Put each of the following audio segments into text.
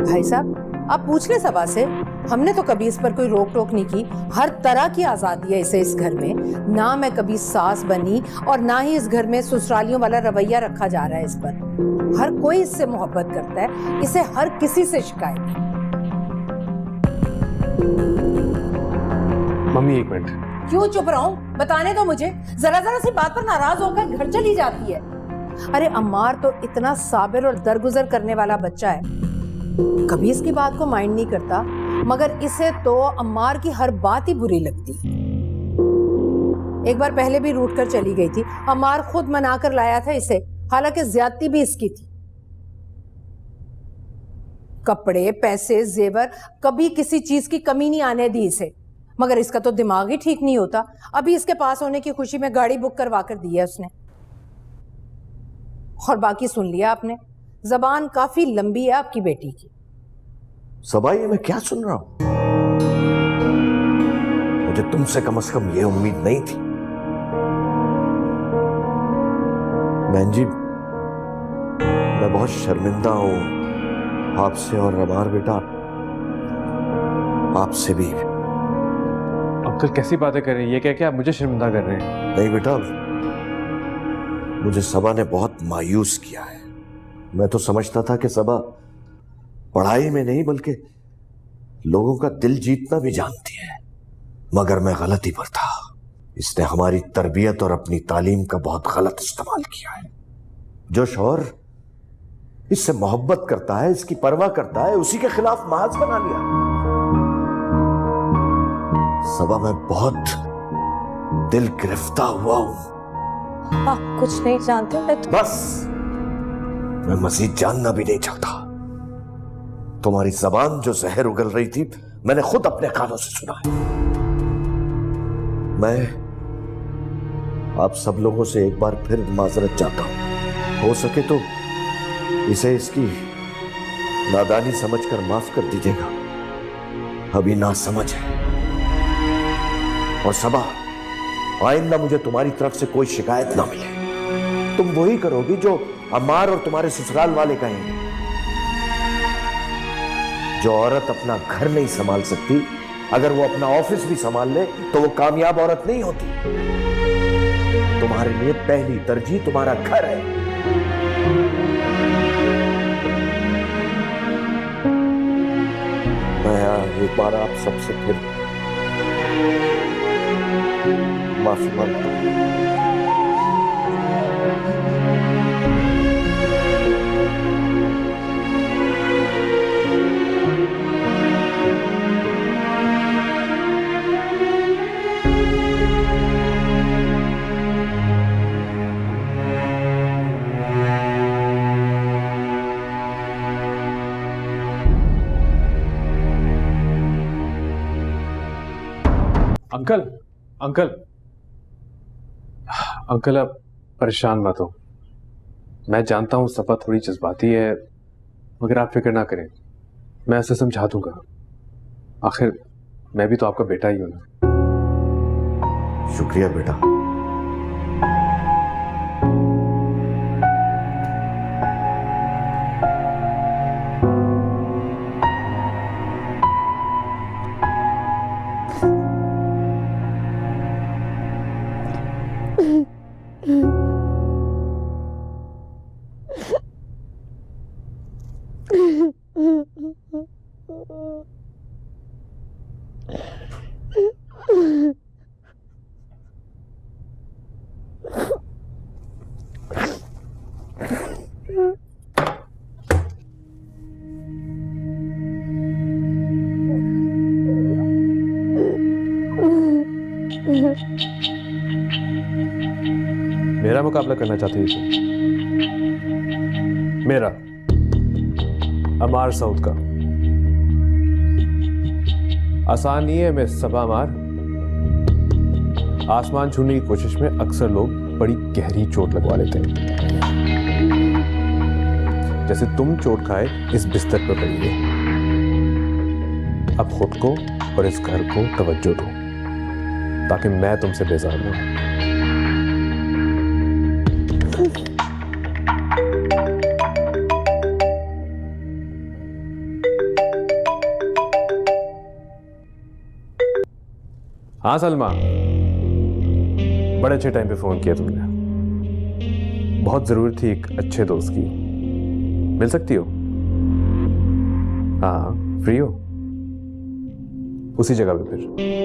भाई साहब, आप पूछ ले सबा से। हमने तो कभी इस पर कोई रोक टोक नहीं की। हर तरह की आजादी है इसे इस घर में। ना मैं कभी सास बनी और ना ही इस घर में ससुरालियों वाला रवैया रखा जा रहा है इस पर। हर कोई इससे मोहब्बत करता है, इसे हर किसी से शिकायत है। मम्मी एक मिनट। क्यों चुप रहूं? बताने दो मुझे। जरा जरा सी बात पर नाराज होकर घर चली जाती है। अरे अम्मार तो इतना साबिर और दरगुजर करने वाला बच्चा है, कभी इसकी बात को माइंड नहीं करता, मगर इसे तो अम्मार की हर बात ही बुरी लगती। एक बार पहले भी रूठ कर चली गई थी। अम्मार खुद मना कर लाया था इसे, हालांकि ज्यादती भी इसकी थी। कपड़े, पैसे, जेवर, कभी किसी चीज की कमी नहीं आने दी इसे। मगर इसका तो दिमाग ही ठीक नहीं होता। अभी इसके पास होने की खुशी में गाड़ी बुक करवा कर दी है उसने। और बाकी सुन लिया आपने, जबान काफी लंबी है आपकी बेटी की। सबा, ये मैं क्या सुन रहा हूं? मुझे तुमसे कम से कम ये उम्मीद नहीं थी। बहन जी, मैं बहुत शर्मिंदा हूं आपसे और रमार बेटा, आपसे भी। अंकल कैसी बातें कर रहे हैं? ये क्या क्या आप मुझे शर्मिंदा कर रहे हैं? नहीं बेटा, मुझे सबा ने बहुत मायूस किया है। मैं तो समझता था कि सबा पढ़ाई में नहीं बल्कि लोगों का दिल जीतना भी जानती है, मगर मैं गलती पर था। इसने हमारी तरबियत और अपनी तालीम का बहुत गलत इस्तेमाल किया है। जो शौहर इससे मोहब्बत करता है, इसकी परवाह करता है, उसी के खिलाफ महाज बना लिया। सबा, मैं बहुत दिल गिरफ्ता हुआ हूं। आप कुछ नहीं जानते। बस, मैं मजीद जानना भी नहीं चाहता। तुम्हारी जबान जो जहर उगल रही थी, मैंने खुद अपने कानों से सुना है। मैं आप सब लोगों से एक बार फिर माजरत चाहता हूं। हो सके तो इसे इसकी नादानी समझकर माफ कर दीजिएगा। अभी ना समझ है। और सबा, आइंदा मुझे तुम्हारी तरफ से कोई शिकायत ना मिले। तुम वही करोगी जो अम्मार और तुम्हारे ससुराल वाले कहेंगे। जो औरत अपना घर नहीं संभाल सकती, अगर वो अपना ऑफिस भी संभाल ले तो वो कामयाब औरत नहीं होती। तुम्हारे लिए पहली तरजीह तुम्हारा घर है। मैं एक बार आप सबसे फिर माफी मांगता हूं। अंकल अंकल अंकल, आप परेशान मत हो। मैं जानता हूं सबा थोड़ी जज्बाती है, मगर आप फिक्र ना करें, मैं उसे समझा दूंगा। आखिर मैं भी तो आपका बेटा ही हूं ना। शुक्रिया बेटा। मेरा मुकाबला करना चाहती है तुम? मेरा, अमार सऊद का? आसान नहीं है। मैं सबा अमार। आसमान छूने की कोशिश में अक्सर लोग बड़ी गहरी चोट लगवा लेते हैं। जैसे तुम चोट खाए इस बिस्तर पर पड़ी है। अब खुद को और इस घर को तवज्जो दो ताकि मैं तुमसे बेजार न हूं। हाँ सलमा, बड़े अच्छे टाइम पे फोन किया तुमने। बहुत जरूरत थी एक अच्छे दोस्त की। मिल सकती हो? हाँ, फ्री हो? उसी जगह पे फिर।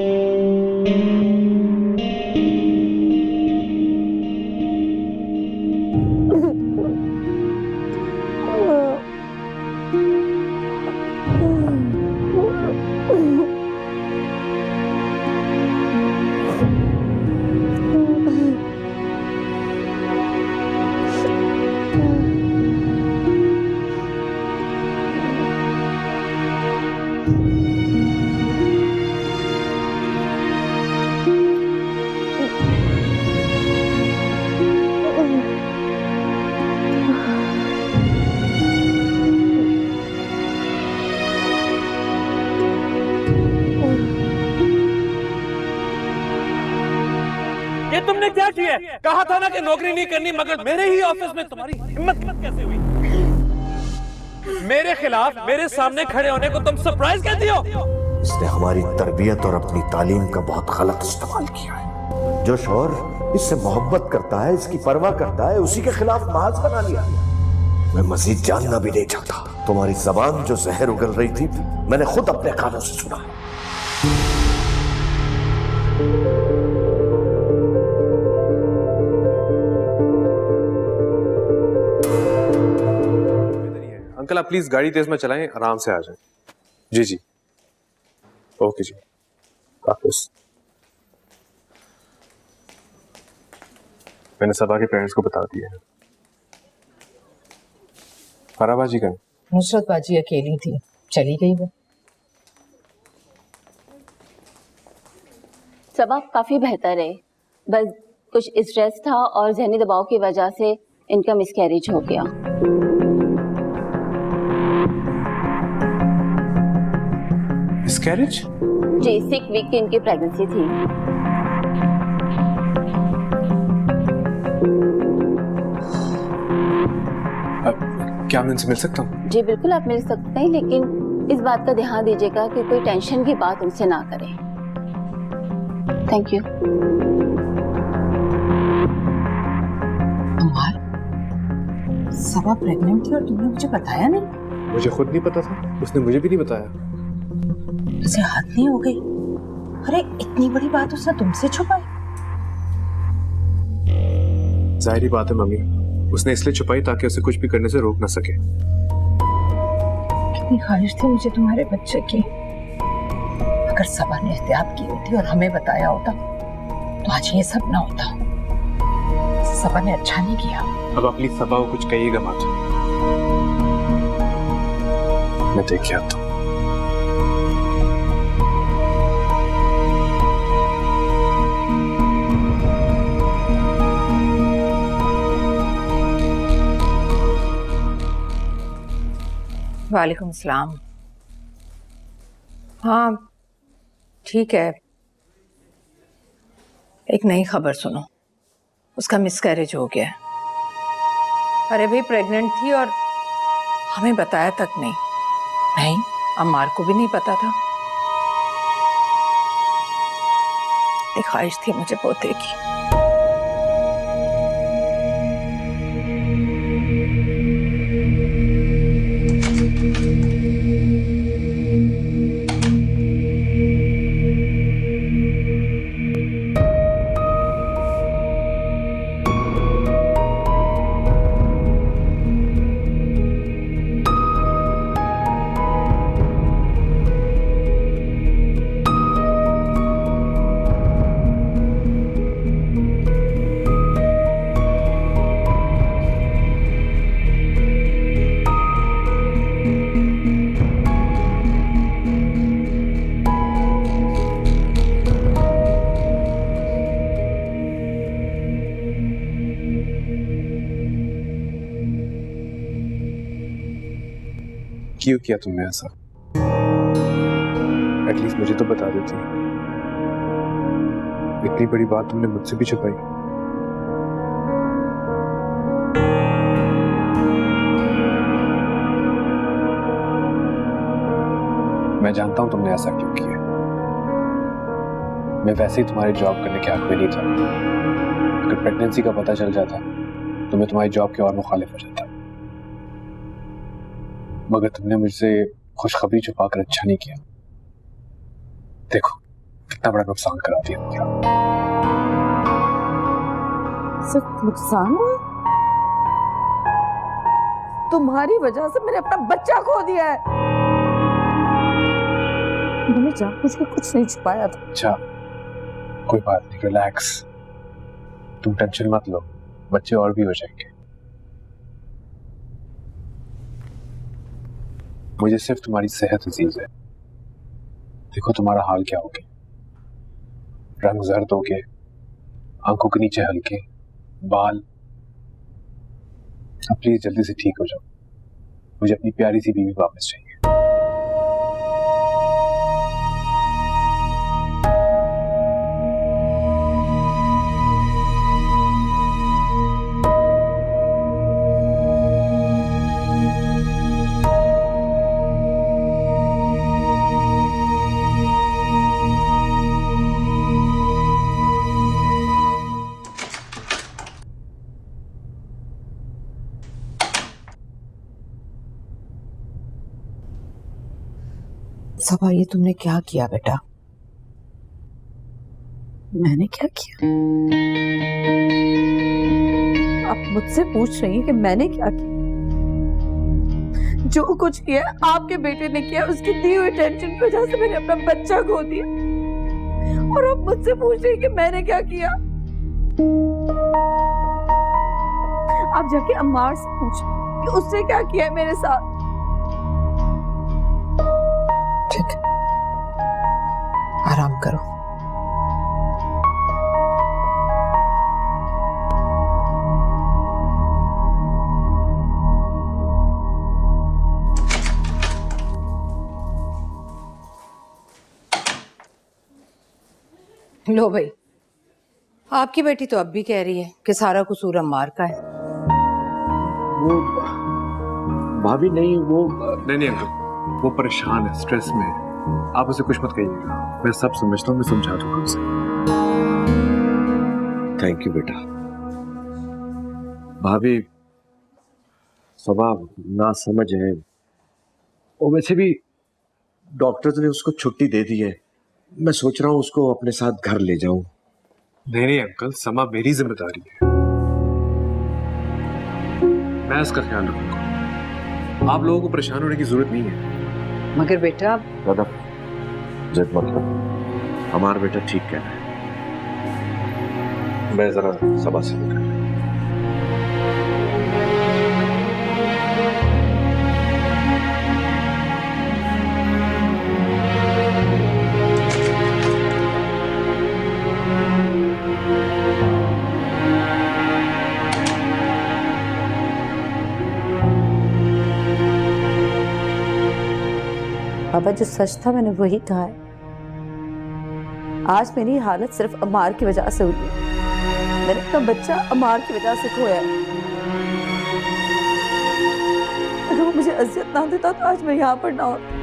ये तुमने क्या किया? कहा था ना कि नौकरी नहीं करनी, मगर मेरे ही ऑफिस में तुम्हारी हिम्मत कैसे हुई? मेरे खिलाफ मेरे सामने खड़े होने को तुम सरप्राइज कहती हो? इसने हमारी तरबियत और अपनी तालीम का बहुत गलत इस्तेमाल किया है। जो शौहर इससे मोहब्बत करता है, इसकी परवाह करता है, उसी के खिलाफ महाज बना लिया। मैं मजीद जानना भी नहीं चाहता। तुम्हारी जबान जो जहर उगल रही थी, मैंने खुद अपने कानों से सुना। अंकल आप प्लीज गाड़ी तेज में चलाएं, आराम से आ जाएं। जी जी, ओके जी, वापस। मैंने सबा के पेरेंट्स को बता दिया है। फराह बाजी का? नुसरत बाजी अकेली थी, चली गई वो। सबब काफी बेहतर है, बस कुछ स्ट्रेस था और जहनी दबाव की वजह से इनका मिसकैरेज हो गया। मिसकैरेज? जी, 6 वीक की इनकी प्रेगनेंसी थी। क्या मैं इनसे मिल सकता हूँ? जी बिल्कुल, आप मिल सकते हैं, लेकिन इस बात का ध्यान दीजिएगा कि कोई टेंशन की बात उनसे ना करें। Thank you. Ammar, Saba pregnant थी और तुमने मुझे बताया नहीं? मुझे खुद नहीं पता था, उसने मुझे भी नहीं बताया। उसे हद नहीं हो गई? अरे इतनी बड़ी बात उसने तुमसे छुपाई? जाहिर बात है मम्मी, उसने इसलिए छुपाई ताकि उसे कुछ भी करने से रोक ना सके। कितनी ख्वाहिश थी मुझे तुम्हारे बच्चे की। अगर सबा ने एहतियात की होती और हमें बताया होता तो आज ये सब ना होता। सबा ने अच्छा नहीं किया। अब अपनी सबा को कुछ कहिएगा मत, मैं देख के आता हूँ। वालेकुम सलाम। हाँ ठीक है, एक नई खबर सुनो, उसका मिसकैरेज हो गया। अरे भाई प्रेग्नेंट थी और हमें बताया तक नहीं। नहीं, अम्मार को भी नहीं पता था। एक ख्वाहिश थी मुझे पोते की। क्यों किया तुमने ऐसा? एटलीस्ट मुझे तो बता देती। इतनी बड़ी बात तुमने मुझसे भी छुपाई। मैं जानता हूं तुमने ऐसा क्यों किया। मैं वैसे ही तुम्हारी जॉब करने के हक में नहीं था। अगर प्रेगनेंसी का पता चल जाता तो मैं तुम्हारी जॉब के और मुखालिफ हो जाता, मगर तुमने मुझसे खुशखबरी छुपा कर अच्छा नहीं किया। देखो कितना बड़ा नुकसान करा दिया मुझे। सिर्फ नुकसान हुआ? तुम्हारी वजह से मैंने अपना बच्चा खो दिया है। मैंने जानबूझ के कुछ नहीं छुपाया था। अच्छा कोई बात नहीं, रिलैक्स, तुम टेंशन मत लो, बच्चे और भी हो जाएंगे। मुझे सिर्फ तुम्हारी सेहत अजीज है। देखो तुम्हारा हाल क्या हो गया, रंग जर्द हो गए, आंखों के नीचे हल्के बाल। अब प्लीज जल्दी से ठीक हो जाओ, मुझे अपनी प्यारी सी बीवी वापस चाहिए। सबा, ये तुमने क्या किया बेटा? मैंने क्या किया? आप मुझसे पूछ रही हैं कि मैंने क्या किया? जो कुछ किया आपके बेटे ने किया, उसकी दी हुई टेंशन की वजह से मैंने अपना बच्चा खो दिया। और आप मुझसे पूछ रही हैं कि मैंने क्या किया? आप जाके अम्मार से पूछो कि उसने क्या किया है मेरे साथ। ठीक है, आराम करो। लो भाई, आपकी बेटी तो अब भी कह रही है कि सारा कसूर अम्मार का है। वो भाभी नहीं, वो नहीं अंकल, वो परेशान है, स्ट्रेस में है। आप उसे कुछ मत कहिएगा, मैं सब समझता हूँ, मैं समझा दूंगा उसे। थैंक यू बेटा। भाभी स्वभाव ना समझ है, और वैसे भी डॉक्टर्स ने उसको छुट्टी दे दी है। मैं सोच रहा हूँ उसको अपने साथ घर ले जाऊं। नहीं अंकल, समा मेरी जिम्मेदारी है, मैं इसका ख्याल रखूंगा। आप लोगों को परेशान होने की जरूरत नहीं है। मगर बेटा, दादा जिद मत करो, हमारा बेटा ठीक कह रहा है। मैं जरा सभा से निकल। बाबा, जो सच था मैंने वही कहा है। आज मेरी हालत सिर्फ अमार की वजह से हुई है। मैंने अपना बच्चा अमार की वजह से खोया है। अगर वो मुझे अजियत ना देता तो आज मैं यहाँ पर ना होती।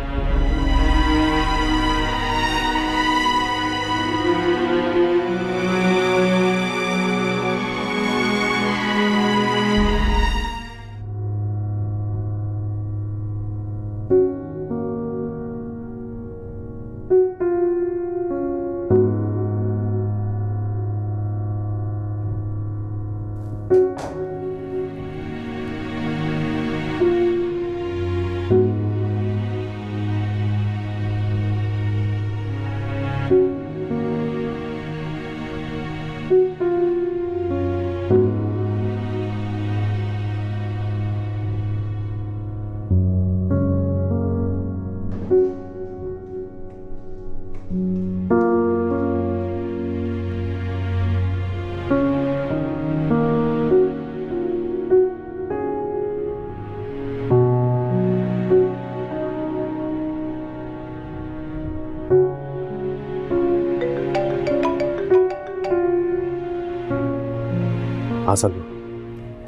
हाँ सलमा,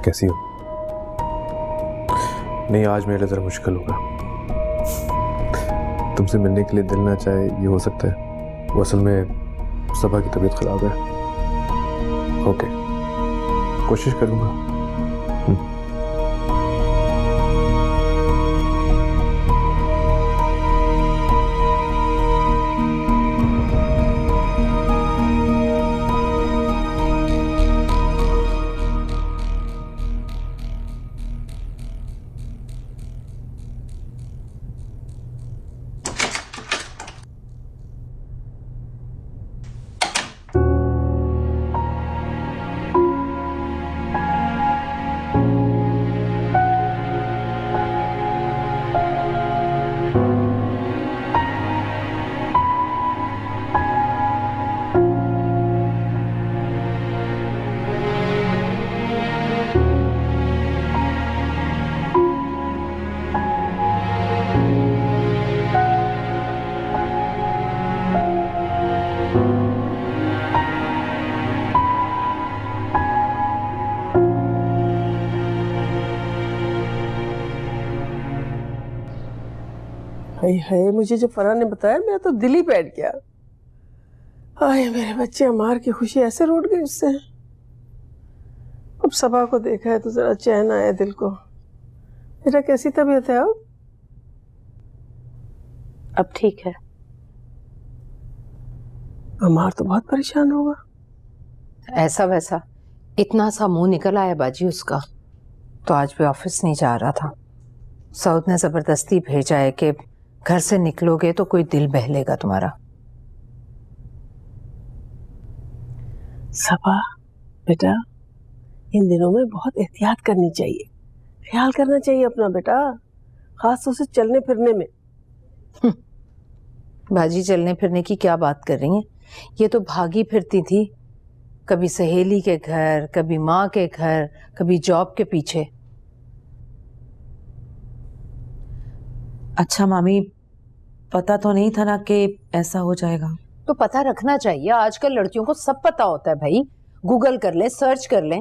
कैसी हो? नहीं, आज मेरे लिए ज़रा मुश्किल होगा। तुमसे मिलने के लिए दिल ना चाहे ये हो सकता है। वो असल में सबा की तबीयत खराब है। ओके, कोशिश करूंगा। हाय हाय, मुझे जब फरहान ने बताया मेरा तो दिल ही बैठ गया। आए मेरे बच्चे, अमार की खुशी ऐसे रूठ गई उससे। अब सबा को देखा है तो जरा चैन आया दिल को। बेटा कैसी तबीयत है अब ठीक है। अमार तो बहुत परेशान होगा। ऐसा वैसा इतना सा मुंह निकल आया बाजी उसका, तो आज भी ऑफिस नहीं जा रहा था। सऊद ने जबरदस्ती भेजा है कि घर से निकलोगे तो कोई दिल बहलेगा तुम्हारा। सबा बेटा, इन दिनों में बहुत एहतियात करनी चाहिए, ख्याल करना चाहिए अपना बेटा, खास तौर से चलने फिरने में। बाजी चलने फिरने की क्या बात कर रही हैं? ये तो भागी फिरती थी, कभी सहेली के घर, कभी माँ के घर, कभी जॉब के पीछे। अच्छा मामी, पता तो नहीं था ना कि ऐसा हो जाएगा। तो पता रखना चाहिए, आजकल लड़कियों को सब पता होता है भाई, गूगल कर ले, सर्च कर ले।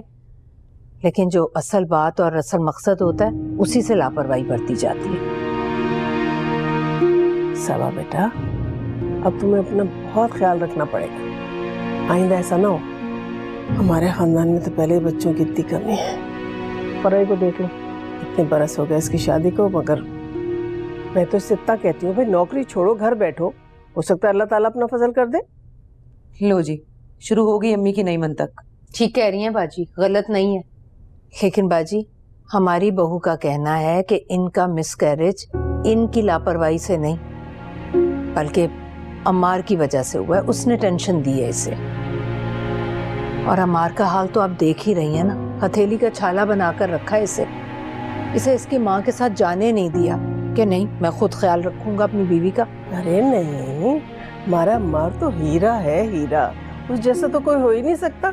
लेकिन जो असल बात और असल मकसद होता है उसी से लापरवाही बरती जाती है। सबा बेटा, अब तुम्हें अपना बहुत ख्याल रखना पड़ेगा, आइंदा ऐसा ना हो। हमारे खानदान में तो पहले ही बच्चों की इतनी कमी है। फरहान को देख लो, इतने बरस हो गए इसकी शादी को, मगर मैं तो इससे इतना कहती हूँ भाई नौकरी छोड़ो, घर बैठो, हो सकता है अल्लाह ताला अपना फजल कर दे। लो जी, शुरू हो गई अम्मी की नई मंतक। ठीक कह रही हैं बाजी, गलत नहीं है। लेकिन बाजी, हमारी बहू का कहना है कि इनका मिसकैरेज इनकी लापरवाही से नहीं बल्कि अम्मार की वजह से हुआ है। उसने टेंशन दी है इसे। और अम्मार का हाल तो आप देख ही रही हैं ना, हथेली का छाला बनाकर रखा है इसे इसकी माँ के साथ जाने नहीं दिया कि नहीं मैं खुद ख्याल रखूंगा अपनी बीवी का। अरे नहीं, हमारा अम्मार तो हीरा है, हीरा, उस जैसा तो कोई हो ही नहीं सकता।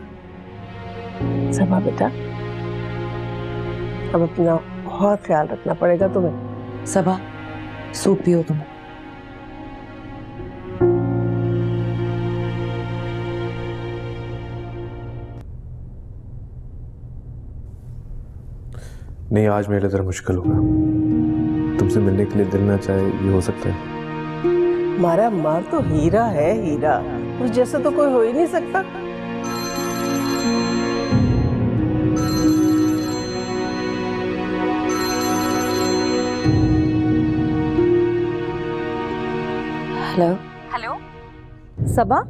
सबा बेटा, अब अपना बहुत ख्याल रखना पड़ेगा तुम्हें। सबा, सूप पियो तुम। नहीं, आज मेरे लिए जरा मुश्किल होगा। तुमसे मिलने के लिए दिल ना चाहे, ये हो सकता है। हमारा अम्मार तो हीरा है, हीरा, उस जैसा तो कोई हो ही नहीं सकता। हेलो हेलो सबा,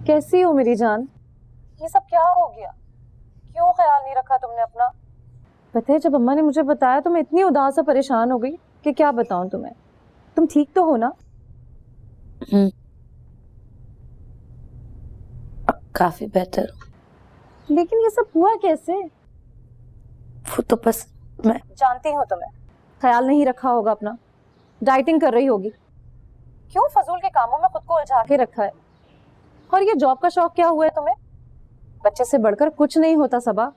कैसी हो मेरी जान? ये सब क्या हो गया? क्यों ख्याल नहीं रखा तुमने अपना? पता है जब अम्मा ने मुझे बताया तो मैं इतनी उदास और परेशान हो गई कि क्या बताऊं तुम्हें। तुम ठीक तो हो ना? काफी बेहतर। लेकिन ये सब हुआ कैसे? वो तो बस मैं जानती हूँ तुम्हें, ख्याल नहीं रखा होगा अपना, डाइटिंग कर रही होगी। क्यों फजूल के कामों में खुद को उलझा के रखा है? और ये जॉब का शौक क्या हुआ है तुम्हें? बच्चे से बढ़कर कुछ नहीं होता सबा।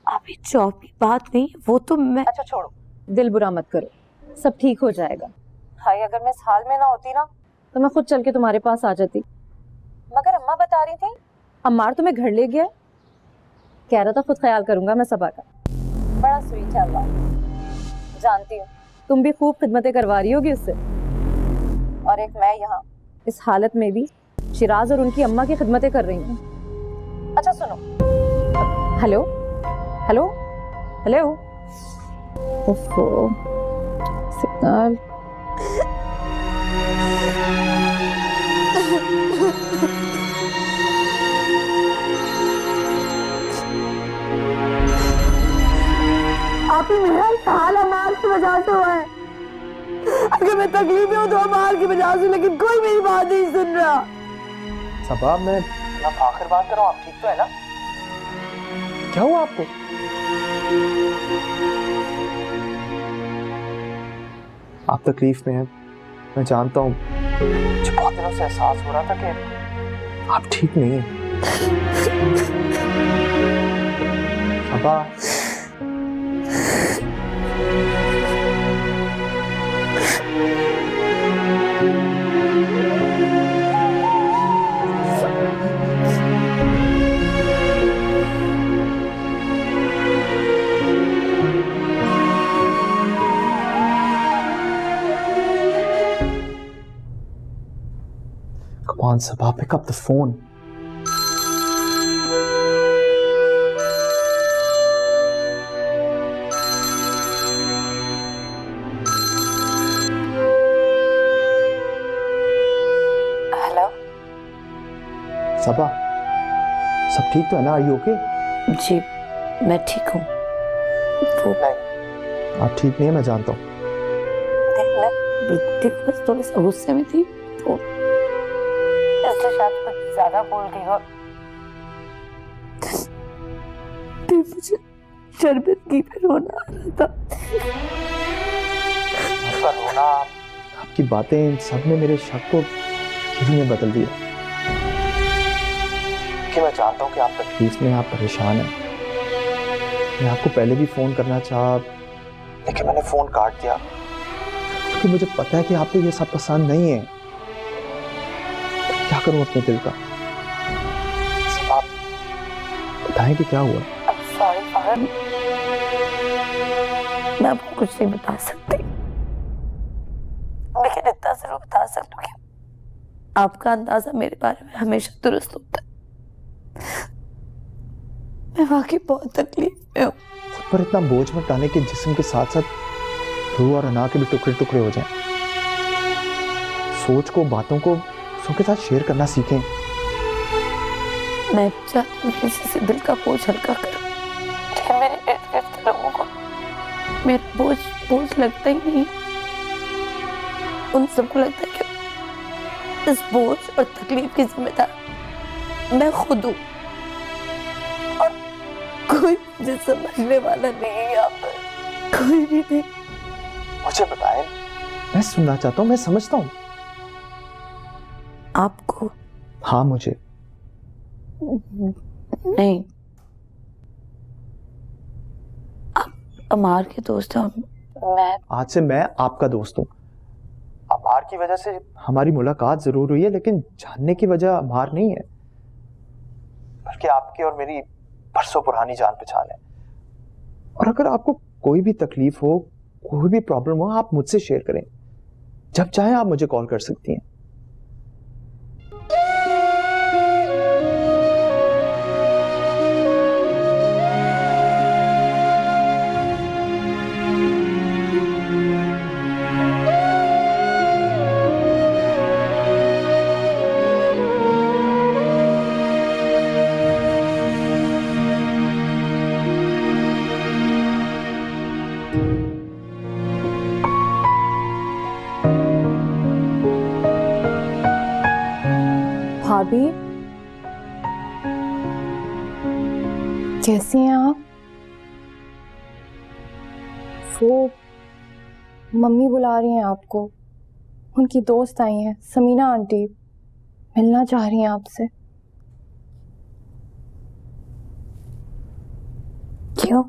अभी जॉब की बात नहीं, वो तो मैं। अच्छा छोड़ो, दिल बुरा मत करो, सब ठीक हो जाएगा। हाय, अगर मैं इस हाल में ना होती ना तो मैं खुद चल के तुम्हारे पास आ जाती, मगर अम्मा बता रही थी अम्मार तुम्हें घर ले गया, कह रहा था खुद ख्याल करूंगा मैं सबा का। बड़ा स्वीट है अम्मा, जानती हूँ तुम भी खूब खिदमतें करवा रही होगी उससे। और एक मैं यहाँ इस हालत में भी शिराज और उनकी अम्मा की खिदमतें कर रही हूँ। अच्छा सुनो, हेलो हेलो हेलो, ओफो सिग्नल। आप ही मेरा हाल अमार की वजह से हुआ है। अगर मैं तकलीफ में हूँ तो अमार की वजह से, लेकिन कोई मेरी बात नहीं सुन रहा। सबा, मैं आखिर बात कर रहा हूँ, आप ठीक तो है ना? क्या हुआ आपको? आप तकलीफ में हैं, मैं जानता हूँ। मुझे बहुत दिनों से एहसास हो रहा था कि आप ठीक नहीं हैं। Saba, Come on, Sabah, pick up the phone. Hello Saba, सब ठीक तो है ना? Are you okay? जी, मैं ठीक हूँ। वो नहीं, आप ठीक नहीं है, मैं जानता हूँ। मैं बस थोड़े से गुस्से में थी तो इसलिए शायद कुछ ज्यादा बोल गई और फिर मुझे शरबत की फिर रोना आ रहा था। आपका रोना, आपकी बातें, इन सब ने मेरे शक को यकीन में बदल दिया। कि मैं जानता हूँ कि आप तकलीफ में, आप परेशान हैं। मैं आपको पहले भी फोन करना चाहा, लेकिन मैंने फोन काट दिया क्योंकि मुझे पता है कि आपको ये सब पसंद नहीं है। क्या करूं अपने दिल का? सब आप बताएं कि क्या हुआ? मैं आपको कुछ नहीं बता सकती, लेकिन इतना जरूर बता सकती हूँ कि आपका अंदाजा मेरे बारे में हमेशा दुरुस्त होता है। मैं वाकई बहुत तकलीफ में हूँ। खुद पर इतना बोझ मत डालें कि जिस्म के साथ साथ रूह और अना के भी टुकड़े टुकड़े हो जाएं। सोच को, बातों को सबके साथ शेयर करना सीखें। मैं चाहती हूँ किसी से दिल का बोझ हल्का करूं, लेकिन मेरे इर्द गिर्द लोगों को मेरा बोझ लगता ही नहीं। उन सबको लगता है कि इस बोझ और तकलीफ की जिम्मेदार मैं खुद हूँ और कोई मुझे समझने वाला नहीं है यहाँ पर, कोई भी नहीं। मुझे बताएं, मैं सुनना चाहता हूँ, मैं समझता हूँ। आपको? हाँ, मुझे। नहीं, आप अमार के दोस्त हैं। मैं आज से मैं आपका दोस्त हूँ। अमार की वजह से हमारी मुलाकात जरूर हुई है, लेकिन जानने की वजह अमार नहीं है, बल्कि आपकी और मेरी बरसों पुरानी जान पहचान है। और अगर आपको कोई भी तकलीफ हो, कोई भी प्रॉब्लम हो, आप मुझसे शेयर करें। जब चाहे आप मुझे कॉल कर सकती हैं। भाभी, कैसी हैं आप? वो मम्मी बुला रही हैं आपको, उनकी दोस्त आई हैं, समीना आंटी, मिलना चाह रही हैं आपसे। क्यों?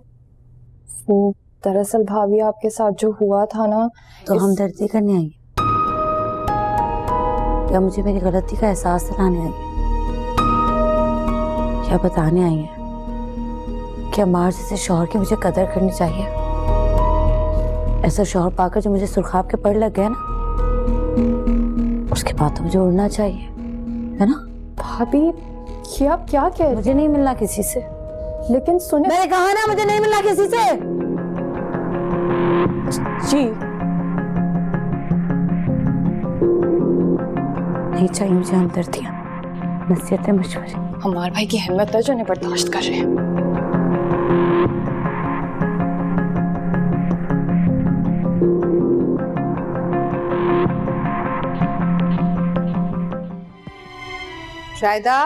वो दरअसल भाभी आपके साथ जो हुआ था ना, तो हमदर्दी करने आई या मुझे मेरी गलती का एहसास दिलाने आई है, या बताने आई है कि अमार जैसे शौहर की मुझे कदर करनी चाहिए। ऐसा शौहर पाकर जो मुझे सुर्खाब के पर लग गया ना, उसके बाद तो मुझे उड़ना चाहिए, है ना? भाभी ये आप क्या कह रहे? मुझे नहीं मिलना किसी से। लेकिन सुने, मैंने कहा ना मुझे नहीं मिलना किसी से। जी नहीं चाहिए मुझे हमदर्दियां, नसीहतें, मशवरे। हमारे भाई की हिम्मत है जो इन्हें बर्दाश्त कर रहे हैं। शायदा,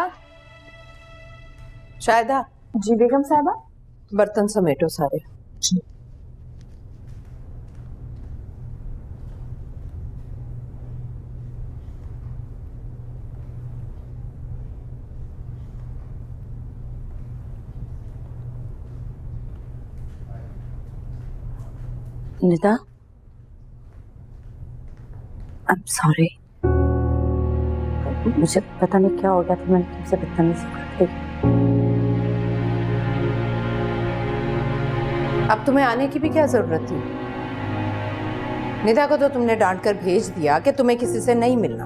शायदा। जी बेगम साहबा। बर्तन समेटो सारे। Nida, I am sorry. मुझे पता नहीं क्या हो गया था, मैंने तुमसे बदतमीजी कर दी। अब तुम्हें आने की भी क्या जरूरत थी? निदा को तो तुमने डांट कर भेज दिया कि तुम्हें किसी से नहीं मिलना।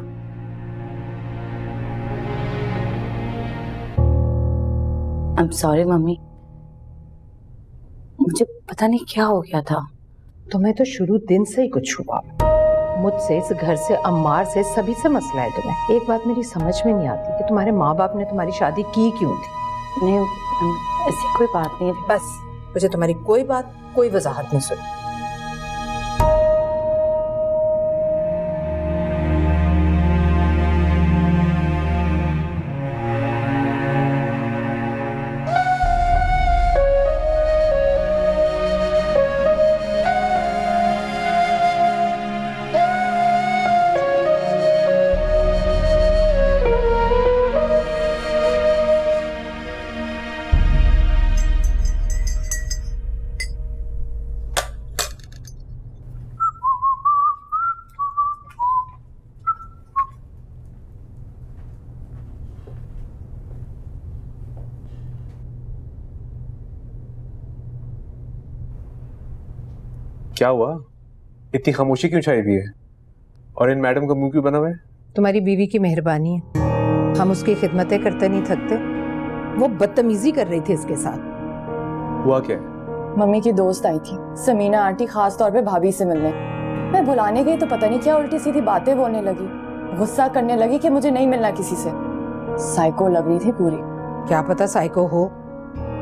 आई एम सॉरी मम्मी, मुझे पता नहीं क्या हो गया था। तुम्हें तो शुरू दिन से ही कुछ हुआ, मुझसे, इस घर से, अम्मार से, सभी से मसला है तुम्हें। एक बात मेरी समझ में नहीं आती कि तुम्हारे माँ बाप ने तुम्हारी शादी की क्यों थी? नहीं, ऐसी कोई बात नहीं है। बस मुझे तुम्हारी कोई बात, कोई वजाहत नहीं सुनी। क्या हुआ? इतनी खामोशी क्यों छाई हुई है? और इन मैडम का मुंह क्यों बना हुआ है? तुम्हारी बीवी की मेहरबानी है, हम उसकी खिदमतें करते नहीं थकते। वो बदतमीजी कर रही थी इसके साथ। हुआ क्या? मम्मी की दोस्त आई थी, समीना आंटी, खास तौर पे भाभी से मिलने। मैं बुलाने गई तो पता नहीं क्या उल्टी सीधी बातें बोलने लगी, गुस्सा करने लगी कि मुझे नहीं मिलना किसी से। साइको लग रही थी पूरी। क्या पता साइको हो,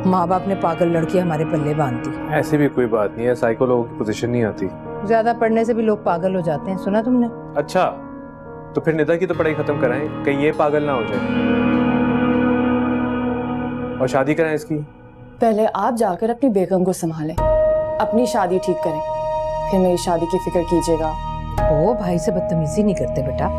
माँ बाप ने पागल लड़की हमारे पल्ले बांध दी। ऐसी भी कोई बात नहीं है, साइको लोगों की पोजीशन नहीं आती। ज्यादा पढ़ने से भी लोग पागल हो जाते हैं, सुना तुमने? अच्छा, तो फिर निदा की तो पढ़ाई खत्म कराएं, कहीं ये पागल ना हो जाए, और शादी कराएं इसकी। पहले आप जाकर अपनी बेगम को संभालें, अपनी शादी ठीक करें, फिर मेरी शादी की फिक्र कीजिएगा। ओ, भाई से बदतमीजी नहीं करते बेटा।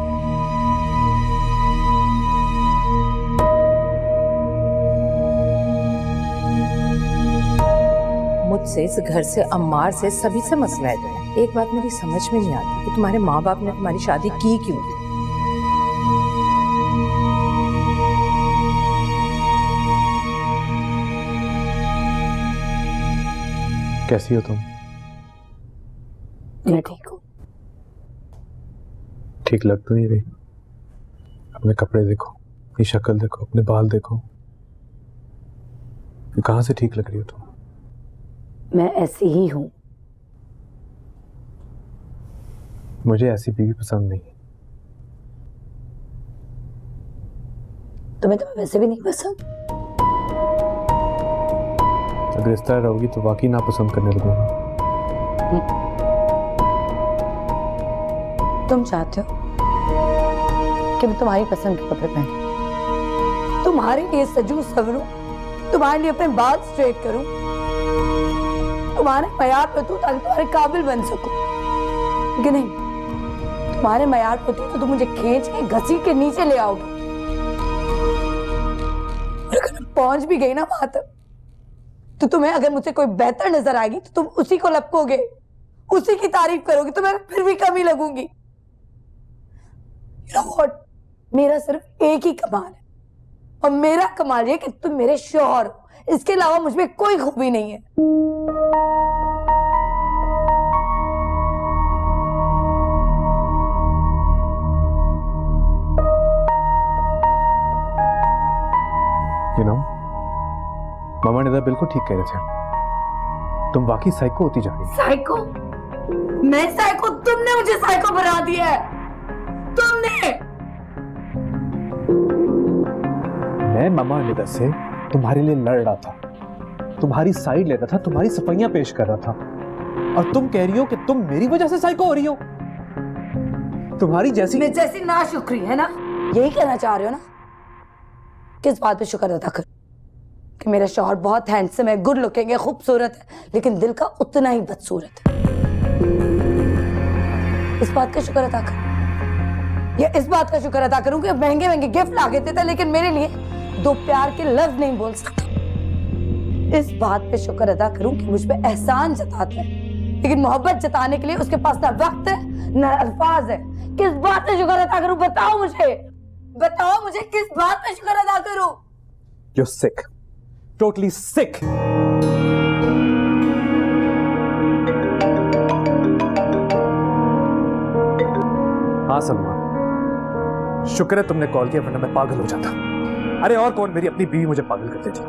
मुझसे, इस घर से, अम्मार से, सभी से मसला है तुम्हें। एक बात मेरी समझ में नहीं आती कि तुम्हारे माँ बाप ने तुम्हारी शादी की क्यों थी? कैसी हो तुम? मैं ठीक हूँ। ठीक लग तो नहीं रही। अपने कपड़े देखो, अपनी शक्ल देखो, अपने बाल देखो, कहाँ से ठीक लग रही हो तुम? मैं ऐसी ही हूँ। मुझे ऐसी बीवी पसंद नहीं। तुम्हें तो वैसे भी नहीं पसंद। अगर इस तरह रहोगी तो वाकई नापसंद करने लगूंगा। तुम चाहते हो कि मैं तुम्हारी पसंद के कपड़े पहनूं, तुम्हारे लिए सजूं सवरूं, तुम्हारे लिए अपने बाल स्ट्रेट करूं, तुम्हारे मयार पे तू ताकि तुम्हारे काबिल बन सकूं। कि नहीं, तुम्हारे मयार पे तू तो तुम मुझे खींच के घसीट के नीचे ले आओगे। और अगर मैं पहुंच भी गई ना वहां तक, तो तुम्हें अगर मुझसे कोई बेहतर नजर आएगी तो तुम उसी को लपकोगे, उसी की तारीफ करोगे, तो मैं फिर भी कमी लगूंगी। You know what? मेरा सिर्फ एक ही कमाल है, और मेरा कमाल ये कि तुम मेरे शौहर हो। इसके अलावा मुझमें कोई खूबी नहीं है। You know, मामा निदा बिल्कुल ठीक कह रहे थे, तुम वाकई साइको होती जा रही हो। साइको? मैं साइको? तुमने मुझे साइको बना दिया है, तुमने। मैं मामा निदा से तुम्हारे लिए लड़ रहा था, तुम्हारी साइड ले रहा था, तुम्हारी सफाइयां पेश कर रहा था, और तुम कह रही हो कि तुम मेरी वजह से साइको हो रही हो। तुम्हारी जैसी मैं जैसी नाशुक्री है ना, यही कहना चाह रहे हो ना? किस बात पे शुक्र अदा कर कि मेरा शौहर बहुत हैंडसम है, गुड लुकिंग है, खूबसूरत है, लेकिन दिल का उतना ही बदसूरत है। इस बात का शुक्र अदा कर, या इस बात का शुक्र अदा करूं कि महंगे महंगे गिफ्ट ला के देता, लेकिन मेरे लिए दो प्यार के लफ्ज नहीं बोल सकता। इस बात पे शुक्र अदा करूं कि मुझ पे एहसान जताता है, लेकिन मोहब्बत जताने के लिए उसके पास ना वक्त है ना अल्फाज है। किस बात पे शुक्र अदा करूं? बताओ मुझे, बताओ मुझे, किस बात पे शुक्र अदा करूं? You're sick, totally sick. हाँ सलमा, शुक्र है तुमने कॉल किया, वरना मैं पागल हो जाता। अरे और कौन, मेरी अपनी बीवी मुझे पागल कर देती।